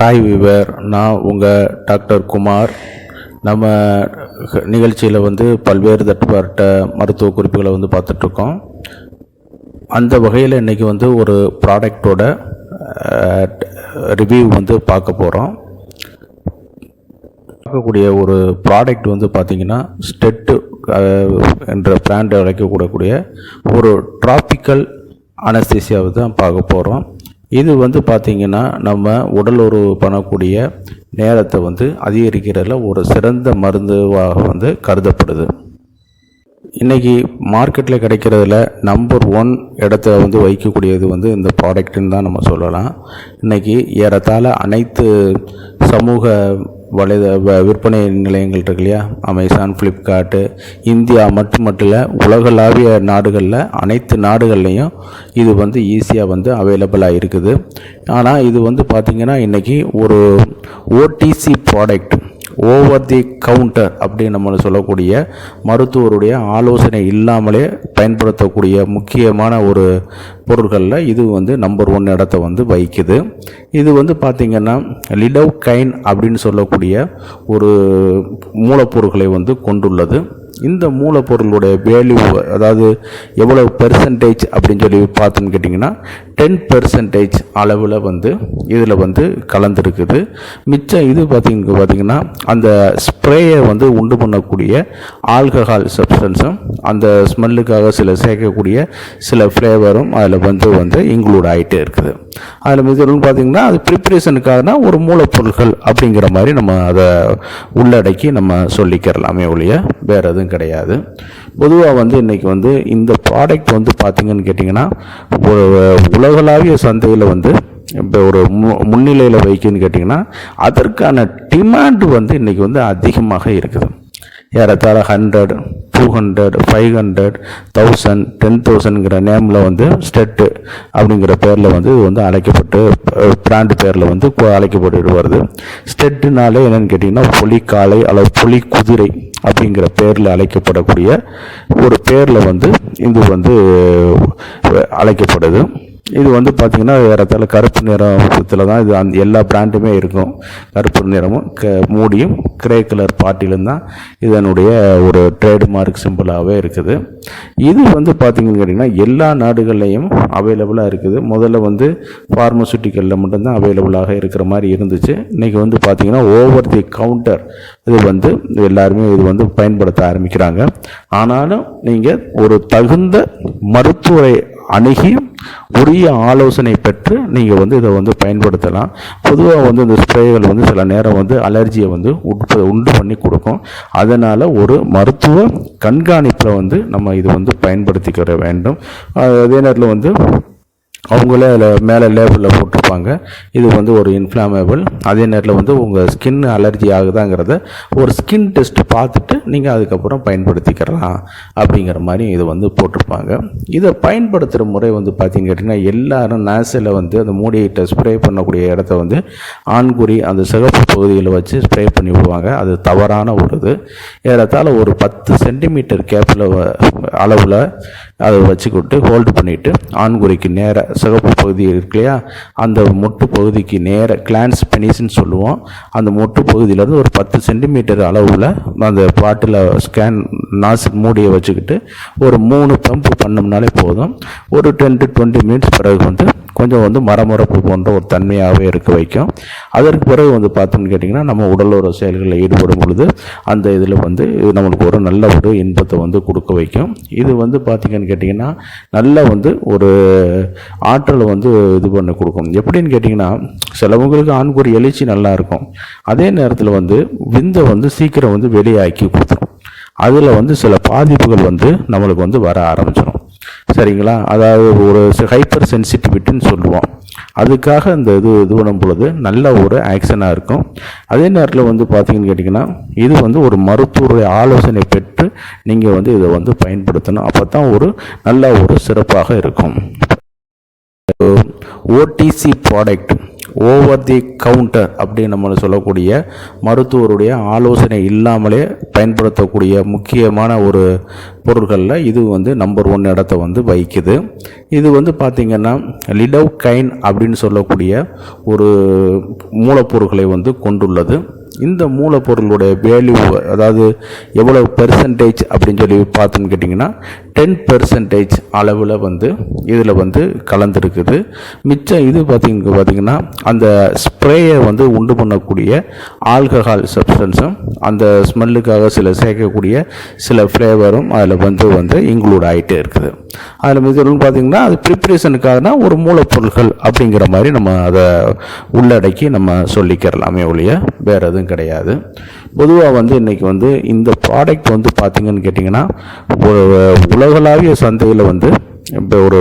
Hi விவர், நான் உங்கள் doctor Kumar. நம்ம நிகழ்ச்சியில் பல்வேறு தட்டுப்பாட்ட மருத்துவ குறிப்புகளை பார்த்துட்ருக்கோம். அந்த வகையில் இன்றைக்கி ஒரு ப்ராடக்டோட ரிவ்யூ பார்க்க போகிறோம். பார்க்கக்கூடிய ஒரு ப்ராடக்ட் பார்த்திங்கன்னா ஸ்டெட்டு என்ற பிராண்ட் அழைக்கக்கூடக்கூடிய ஒரு டிராபிக்கல் அனஸ்தீசியாவை தான் பார்க்க போகிறோம். இது பார்த்திங்கன்னா நம்ம உடல் உறவு பண்ணக்கூடிய நேரத்தை அதிகரிக்கிறதுல ஒரு சிறந்த மருந்துவாக கருதப்படுது. இன்றைக்கி மார்க்கெட்டில் கிடைக்கிறதுல நம்பர் 1 இடத்த வைக்கக்கூடியது இந்த ப்ராடக்ட்டுன்னு தான் நம்ம சொல்லலாம். இன்றைக்கி ஏறத்தாழ அனைத்து சமூக விற்பனை நிலையங்கள் இருக்கு இல்லையா, அமேசான், ஃப்ளிப்கார்ட்டு, இந்தியா மட்டுமல்ல உலகளாவிய நாடுகளில் அனைத்து நாடுகள்லேயும் இது ஈஸியாக அவைலபிளாக இருக்குது. ஆனால் இது பார்த்திங்கன்னா இன்றைக்கி ஒரு Odissi product, over the counter அப்படின்னு நம்ம சொல்லக்கூடிய மருத்துவருடைய ஆலோசனை இல்லாமலே பயன்படுத்தக்கூடிய முக்கியமான ஒரு பொருட்களில் இது நம்பர் 1 இடத்த வைக்குது. இது பார்த்திங்கன்னா லிடோகைன் அப்படின்னு சொல்லக்கூடிய ஒரு மூலப்பொருட்களை கொண்டுள்ளது. இந்த மூலப்பொருளுடைய வேல்யூ, அதாவது எவ்வளவு பெர்சன்டேஜ் அப்படின்னு சொல்லி பார்த்தோன்னு கேட்டிங்கன்னா 10% அளவில் இதில் கலந்துருக்குது. மிச்சம் இது பார்த்திங்கன்னா அந்த ஸ்ப்ரேயை உண்டு பண்ணக்கூடிய ஆல்கஹால் சப்ஸ்டன்ஸும் அந்த ஸ்மெல்லுக்காக சேர்க்கக்கூடிய சில ஃப்ளேவரும் அதில் இன்க்ளூட் ஆகிட்டே இருக்குது. அதில் மிச்சம் பார்த்திங்கன்னா அது ப்ரிப்ரேஷனுக்காக ஒரு மூலப்பொருட்கள் அப்படிங்கிற மாதிரி நம்ம அதை உள்ளடக்கி நம்ம சொல்லிக்கிறலாமே ஒழிய வேறு எதுவும் கிடையாது. பொதுவாக இன்றைக்கி இந்த ப்ராடக்ட் பார்த்திங்கன்னு கேட்டிங்கன்னா ஒரு உலகளாவிய சந்தையில் இப்போ ஒரு முன்னிலையில் வைக்குன்னு கேட்டிங்கன்னா அதற்கான டிமாண்டு இன்றைக்கி அதிகமாக இருக்குது. ஏறத்தாழ 100, 200, 500, 1000, 10,000ங்கிற நேமில் ஸ்டெட்டு அப்படிங்கிற பேரில் இது அழைக்கப்பட்டு பிராண்டு பேரில் அழைக்கப்பட்டு வருது. ஸ்டெட்டுனாலே என்னென்னு கேட்டிங்கன்னா புலிக்காளை அல்லது புலி குதிரை அப்படிங்கிற பேரில் அழைக்கப்படக்கூடிய ஒரு பேரில் இது அழைக்கப்படுது. இது பார்த்திங்கன்னா ஏறத்தாழ கருப்பு நிறத்தில் தான் இது எல்லா பிராண்டுமே இருக்கும். கருப்பு நிறமும் மூடியும் கிரே கலர் பாட்டிலும் தான் இதனுடைய ஒரு ட்ரேட்மார்க் சிம்பிளாகவே இருக்குது. இது பார்த்திங்கன்னு கேட்டிங்கன்னா எல்லா நாடுகள்லையும் அவைலபிளாக இருக்குது. முதல்ல ஃபார்மசூட்டிக்கலில் மட்டும்தான் அவைலபிளாக இருக்கிற மாதிரி இருந்துச்சு. இன்றைக்கி பார்த்திங்கன்னா ஓவர் தி கவுண்டர் இது எல்லாருமே இது பயன்படுத்த ஆரம்பிக்கிறாங்க. ஆனாலும் நீங்கள் ஒரு தகுந்த மருத்துவரை அணுகி உரிய ஆலோசனை பெற்று நீங்கள் இதை பயன்படுத்தலாம். பொதுவாக இந்த ஸ்ப்ரேகள் சில நேரம் அலர்ஜியை உண்டு பண்ணி கொடுக்கும். அதனால் ஒரு மருத்துவ கண்காணிப்பில் நம்ம இது பயன்படுத்திக்கிற வேண்டும். அதே நேரத்தில் அவங்களே அதில் மேலே லேபிளில் போட்டிருப்பாங்க இது ஒரு இன்ஃப்ளாமேபிள். அதே நேரத்தில் உங்கள் ஸ்கின் அலர்ஜி ஆகுதாங்கிறத ஒரு ஸ்கின் டெஸ்ட் பார்த்துட்டு நீங்கள் அதுக்கப்புறம் பயன்படுத்திக்கலாம் அப்படிங்கிற மாதிரி இது போட்டிருப்பாங்க. இதை பயன்படுத்துகிற முறை பார்த்திங்க கேட்டிங்கன்னா எல்லாரும் நேசில் அந்த மூடியிட்ட ஸ்ப்ரே பண்ணக்கூடிய இடத்த ஆண்குறி அந்த சிகப்பு பகுதியில் வச்சு ஸ்ப்ரே பண்ணி விடுவாங்க. அது தவறான ஒரு இது. ஏறத்தாழ ஒரு 10 சென்டிமீட்டர் கேப்பில் அளவில் அதை வச்சுக்கிட்டு ஹோல்டு பண்ணிவிட்டு ஆண்குறிக்கு நேர சிகப்பு பகுதி இருக்கு இல்லையா, அந்த மொட்டு பகுதிக்கு நேர கிளான்ஸ் பெனிஸ்ன்னு சொல்லுவோம். அந்த மொட்டு பகுதியிலேருந்து ஒரு 10 சென்டிமீட்டர் அளவில் அந்த பாட்டில் ஸ்கேன் நாசில் மூடியை வச்சுக்கிட்டு ஒரு 3 பம்பு பண்ணோம்னாலே போதும். ஒரு 10 to 20 மினிட்ஸ் பிறகு கொஞ்சம் மரமரப்பு போன்ற ஒரு தன்மையாகவே இருக்க வைக்கும். அதற்கு பிறகு பார்த்தோம்னு கேட்டிங்கன்னா நம்ம உடலுறவு செயல்களில் ஈடுபடும் பொழுது அந்த இதில் நம்மளுக்கு ஒரு நல்ல ஒரு இன்பத்தை கொடுக்க வைக்கும். இது பார்த்திங்கன்னு கேட்டிங்கன்னா நல்ல ஒரு ஆற்றலை இது பண்ணி கொடுக்கும். எப்படின்னு கேட்டிங்கன்னா சிலவங்களுக்கு ஆண்குறி எழுச்சி நல்லா இருக்கும். அதே நேரத்தில் விந்தை சீக்கிரம் வெளியாக்கி கொடுத்துரும். அதில் சில பாதிப்புகள் நம்மளுக்கு வர ஆரம்பிச்சிடும். சரிங்களா? அதாவது ஒரு ஹைப்பர் சென்சிட்டிவிட்டின்னு சொல்லுவோம். அதுக்காக இந்த இது பண்ணும் பொழுது நல்ல ஒரு ஆக்ஷனாக இருக்கும். அதே நேரத்தில் பார்த்தீங்கன்னு கேட்டிங்கன்னா இது ஒரு மருத்துவருடைய ஆலோசனை பெற்று நீங்கள் இதை பயன்படுத்தணும். அப்போ தான் ஒரு நல்ல ஒரு சிறப்பாக இருக்கும். Odissi product, over the counter அப்படின்னு நம்ம சொல்லக்கூடிய மருத்துவருடைய ஆலோசனை இல்லாமலே பயன்படுத்தக்கூடிய முக்கியமான ஒரு பொருட்களில் இது வந்து நம்பர் 1 இடத்த வந்து வகிக்குது. இது வந்து பார்த்திங்கன்னா லிடோகைன் அப்படின்னு சொல்லக்கூடிய ஒரு மூலப்பொருட்களை வந்து கொண்டுள்ளது. இந்த மூலப்பொருளுடைய வேல்யூ, அதாவது எவ்வளவு பெர்சன்டேஜ் அப்படின்னு சொல்லி பார்த்தோன்னு கேட்டிங்கன்னா 10% அளவில் வந்து இதில் வந்து கலந்துருக்குது. மிச்சம் இது பார்த்திங்கன்னா அந்த ஸ்ப்ரேயை வந்து உண்டு பண்ணக்கூடிய ஆல்கஹால் சப்ஸ்டன்ஸும் அந்த ஸ்மெல்லுக்காக சில சேர்க்கக்கூடிய சில ஃப்ளேவரும் அதில் வந்து இன்க்ளூட் ஆகிட்டே இருக்குது. அதில் மிச்சம் பார்த்திங்கன்னா அது ப்ரிப்ரேஷனுக்காகனா ஒரு மூலப்பொருட்கள் அப்படிங்கிற மாதிரி நம்ம அதை உள்ளடக்கி நம்ம சொல்லிக்கிறலாமே ஒழிய வேறு எதுவும் கிடையாது. பொதுவாக வந்து இன்றைக்கி வந்து இந்த ப்ராடக்ட் வந்து பார்த்திங்கன்னு கேட்டிங்கன்னா ஒரு உலகளாவிய சந்தையில் வந்து இப்போ ஒரு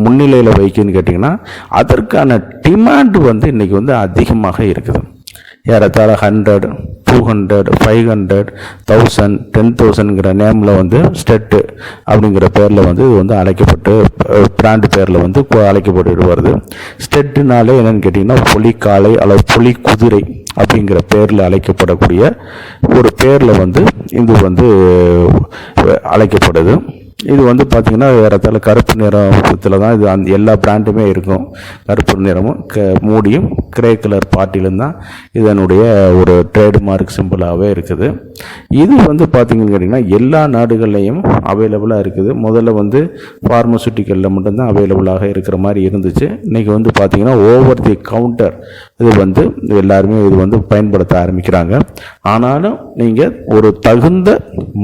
முன்னிலையில் வைக்குன்னு கேட்டிங்கன்னா அதற்கான டிமாண்ட் வந்து இன்றைக்கி வந்து அதிகமாக இருக்குது. ஏறத்தாழ 100, 200, 500, 1000, 10,000ங்கிற நேமில் வந்து ஸ்டெட்டு அப்படிங்கிற பேரில் வந்து இது வந்து அழைக்கப்பட்டு பிராண்டு பேரில் வந்து அழைக்கப்பட்டு வருது. ஸ்டெட்டுனாலே என்னென்னு கேட்டிங்கன்னா புலிக்காளை அல்லது புலி குதிரை அப்படிங்கிற பேரில் அழைக்கப்படக்கூடிய ஒரு பேரில் வந்து இது வந்து அழைக்கப்படுது. இது வந்து பார்த்திங்கன்னா ஏறத்தாழ கருப்பு நிறத்தில் தான் இது எல்லா பிராண்டுமே இருக்கும். கருப்பு நிறமும் மூடியும் கிரே கலர் பாட்டிலும் தான் இதனுடைய ஒரு ட்ரேட்மார்க் சிம்பிளாகவே இருக்குது. இது வந்து பார்த்திங்கன்னு கேட்டிங்கன்னா எல்லா நாடுகள்லையும் அவைலபிளாக இருக்குது. முதல்ல வந்து ஃபார்மசூட்டிக்கலில் மட்டும்தான் அவைலபிளாக இருக்கிற மாதிரி இருந்துச்சு. இன்றைக்கி வந்து பார்த்திங்கன்னா ஓவர் தி கவுண்டர் இது வந்து எல்லாருமே இது வந்து பயன்படுத்த ஆரம்பிக்கிறாங்க. ஆனாலும் நீங்கள் ஒரு தகுந்த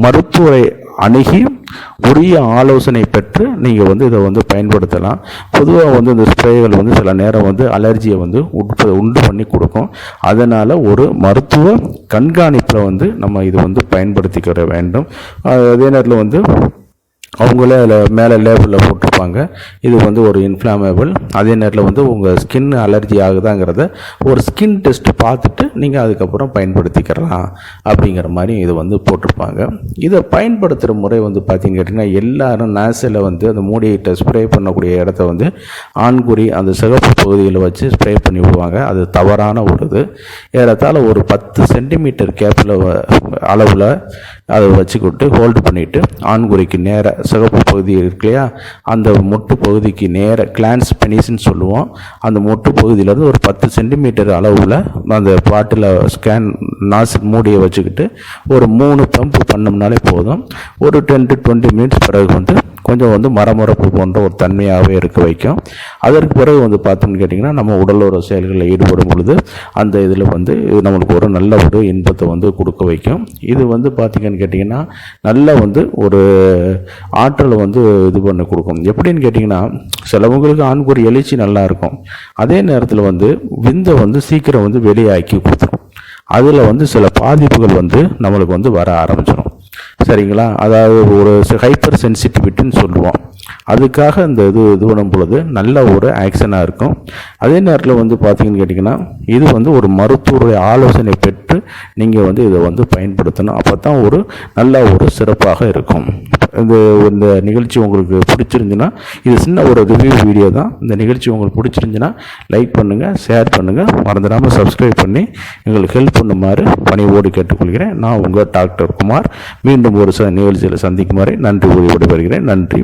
மருத்துவரை அணுகி உரிய ஆலோசனை பெற்று நீங்கள் வந்து இதை வந்து பயன்படுத்தலாம். பொதுவாக வந்து இந்த ஸ்ப்ரேகள் வந்து சில நேரம் வந்து அலர்ஜியை வந்து உண்டு பண்ணி கொடுக்கும். அதனால் ஒரு மருத்துவ கண்காணிப்பில் வந்து நம்ம இது வந்து பயன்படுத்திக்கிற வேண்டும். அதே நேரத்தில் வந்து அவங்களே அதில் மேலே லேபிளில் போட்டிருப்பாங்க இது வந்து ஒரு இன்ஃப்ளாமேபிள். அதே நேரத்தில் வந்து உங்கள் ஸ்கின் அலர்ஜி ஆகுதாங்கிறத ஒரு ஸ்கின் டெஸ்ட் பார்த்துட்டு நீங்கள் அதுக்கப்புறம் பயன்படுத்திக்கலாம் அப்படிங்கிற மாதிரி இது வந்து போட்டிருப்பாங்க. இதை பயன்படுத்துகிற முறை வந்து பார்த்தீங்கன்னு கேட்டிங்கன்னா எல்லாரும் நாசில் வந்து அந்த மூடியை ஸ்ப்ரே பண்ணக்கூடிய இடத்த வந்து ஆண்குறி அந்த சிகப்பு பகுதியில் வச்சு ஸ்ப்ரே பண்ணி விடுவாங்க. அது தவறான ஒரு இது. ஏறத்தாழ ஒரு 10 சென்டிமீட்டர் கேப்பில் அளவில் அதை வச்சுக்கிட்டு ஹோல்டு பண்ணிவிட்டு ஆண்குறிக்கு நேர சிகப்பு பகுதி இருக்கு இல்லையா, அந்த மொட்டு பகுதிக்கு நேர கிளான்ஸ் பெனிஸ்ன்னு சொல்லுவோம். அந்த மொட்டு பகுதியிலேருந்து ஒரு 10 சென்டிமீட்டர் அளவில் அந்த பாட்டில் நாசில் மூடியை வச்சுக்கிட்டு ஒரு 3 பம்ப் பண்ணோம்னாலே போதும். ஒரு 10 to 20 மினிட்ஸ் பிறகு வந்து கொஞ்சம் வந்து மரமரப்பு போன்ற ஒரு தன்மையாகவே இருக்க வைக்கும். அதற்கு பிறகு வந்து பார்த்தோம்னு கேட்டிங்கன்னா நம்ம உடலோர செயல்களில் ஈடுபடும் பொழுது அந்த இதில் வந்து நம்மளுக்கு ஒரு நல்ல ஒரு இன்பத்தை வந்து கொடுக்க வைக்கும். இது வந்து பார்த்திங்கன்னு கேட்டிங்கன்னா நல்ல வந்து ஒரு ஆற்றலை வந்து இது பண்ணி கொடுக்கும். எப்படின்னு கேட்டிங்கன்னா சிலவங்களுக்கு ஆண்குறி எழுச்சி நல்லா இருக்கும். அதே நேரத்தில் வந்து விந்தை வந்து சீக்கிரம் வந்து வெளியாக்கி கொடுத்துரும். அதில் வந்து சில பாதிப்புகள் வந்து நம்மளுக்கு வந்து வர ஆரம்பிச்சிடும். சரிங்களா? அதாவது ஒரு ஹைப்பர் சென்சிட்டிவிட்டின்னு சொல்லுவோம். அதுக்காக இந்த இது பண்ணும் பொழுது நல்ல ஒரு ஆக்ஷனாக இருக்கும். அதே நேரத்தில் வந்து பார்த்திங்கன்னு கேட்டிங்கன்னா இது வந்து ஒரு மருத்துவருடைய ஆலோசனை பெற்று நீங்கள் வந்து இதை வந்து பயன்படுத்தணும். அப்போ தான் ஒரு நல்ல ஒரு சிறப்பாக இருக்கும். இந்த நிகழ்ச்சி உங்களுக்கு பிடிச்சிருந்துன்னா, இது சின்ன ஒரு ரிவ்யூ வீடியோ தான். இந்த நிகழ்ச்சி உங்களுக்கு பிடிச்சிருந்துன்னா லைக் பண்ணுங்கள், ஷேர் பண்ணுங்கள், மறந்துடாமல் சப்ஸ்கிரைப் பண்ணி எங்களுக்கு ஹெல்ப் பண்ணுமாறு பணியோடு கேட்டுக்கொள்கிறேன். நான் உங்கள் டாக்டர் குமார். மீண்டும் ஒரு நிகழ்ச்சியில் சந்திக்குமாறு நன்றி கூறி விடைபெறுகிறேன். நன்றி.